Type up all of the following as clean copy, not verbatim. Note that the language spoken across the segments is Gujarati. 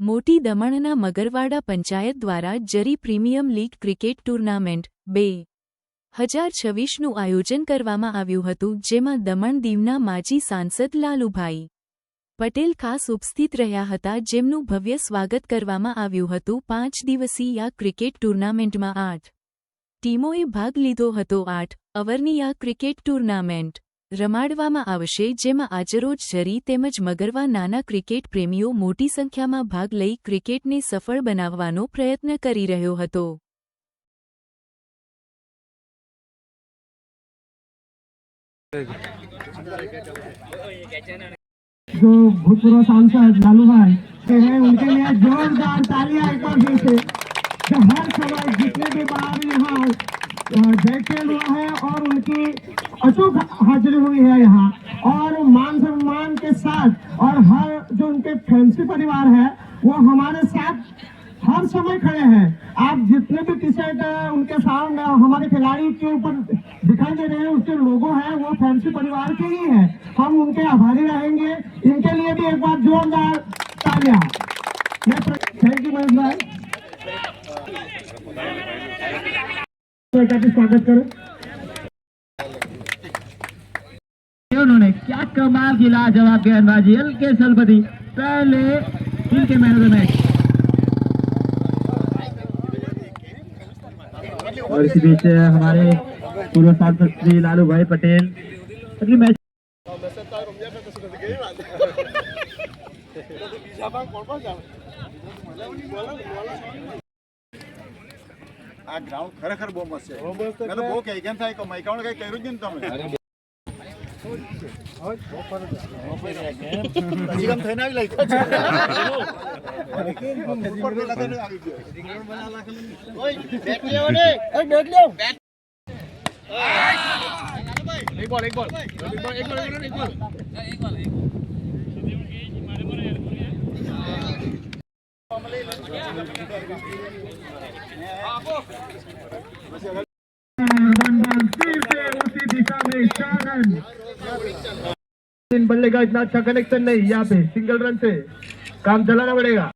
મોટી દમણના મગરવાડા પંચાયત દ્વારા જરી પ્રીમિયમ લીગ ક્રિકેટ ટૂર્નામેન્ટ 2026નું આયોજન કરવામાં આવ્યું હતું, જેમાં દમણ દીવના માજી સાંસદ લાલુભાઈ પટેલ ખાસ ઉપસ્થિત રહ્યા હતા, જેમનું ભવ્ય સ્વાગત કરવામાં આવ્યું હતું। 5 દિવસીય આ ક્રિકેટ ટૂર્નામેન્ટમાં 8 ટીમોએ ભાગ લીધો હતો। 8 ઓવરની આ ક્રિકેટ ટૂર્નામેન્ટ રમાડવામાં આવશે, જેમાં આજરોજ જરી તેમજ મગરવા નાના ક્રિકેટ પ્રેમીઓ મોટી સંખ્યામાં ભાગ લઈ ક્રિકેટને સફળ બનાવવાનો પ્રયત્ન કરી રહ્યો હતો। जो भूतपूर्व सांसद लालू भाई हैं, उनके लिए जोरदार तालियां एक बार फिर से। जो हर समय जितने भी बार यहाँ जयखेल हुआ है और उनकी अचूक हाजिरी हुई है यहाँ, और मान सम्मान के साथ, और हर जो उनके फैंसी परिवार है वो हमारे साथ हर समय खड़े हैं। आप जितने भी टी शर्ट उनके सामने हमारे खिलाड़ी के ऊपर दिखाई दे रहे हैं, उसके लोगो है वो फैंसी परिवार के ही है। हम उनके आभारी रहेंगे। इनके लिए भी एक बार जोरदार तालियां। थैंक यू महेश भाई। स्वागत करें। उन्होंने क्या कमाल की लाजवाब गेंदबाजी, हल्के सलपति पहले इनके मैन ऑफ द मैच। और इसी बीच हमारे पूर्व सांसद श्री लालू भाई पटेल अगली मैच આ ગ્રાઉન્ડ ખરેખર બહુ મસ્ત છે। મેં તો બહુ કઈ કેમ થાય કે માઈકાઉન્ટ કઈ કર્યું જ ને તમે હજી કામ થઈને આવી લઈ ઉપર પેલા તો આવી ગયો ઓય બેટ લેવો ને ઓય બેટ લેવો એક બોલ बल्लेबाज इतना अच्छा कनेक्शन नहीं, यहाँ पे सिंगल रन से काम चलाना पड़ेगा।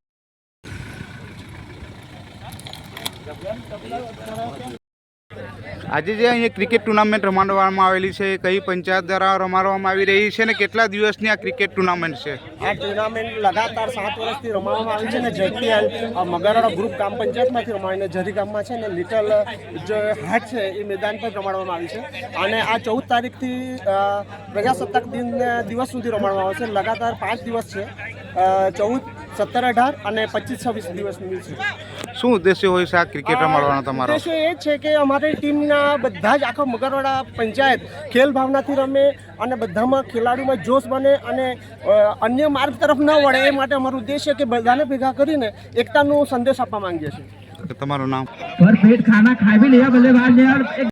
આજે જે અહીંયા ક્રિકેટ ટુર્નામેન્ટ રમાડવામાં આવેલી છે, કઈ પંચાયત દ્વારા રમાડવામાં આવી રહી છે ને કેટલા દિવસની આ ક્રિકેટ ટુર્નામેન્ટ છે? આ ટુર્નામેન્ટ લગાતાર 7 વર્ષથી રમાડવામાં આવી છે ને જયખેલ મગરવાડા ગ્રુપ ગ્રામ પંચાયતમાંથી રમાડીને જરી ગામમાં છે ને લિટલ જે હાટ છે એ મેદાન પર રમાડવામાં આવી છે, અને આ 14 તારીખથી પ્રજાસત્તાક દિવસ સુધી રમાડવામાં આવશે। લગાતાર 5 દિવસ છે, 14, 17, 18 અને 25, 26 દિવસની છે। શું ઉદ્દેશ્ય હોય છે આ ક્રિકેટ રમાડવાનો તમારો? ઉદ્દેશ્ય એ છે કે અમારી ટીમના બધા જ આખા મગરવાડા પંચાયત ખેલ ભાવનાથી રમે અને બધામાં ખેલાડીમાં જોશ બને અને અન્ય માર્ગ તરફ ન વળે, એ માટે અમારું ઉદ્દેશ્ય કે બધાને ભેગા કરીને એકતાનો સંદેશ આપવા માંગીએ છીએ। તમારું નામ? पर पेट खाना खा भी लिया बल्लेबाज ने।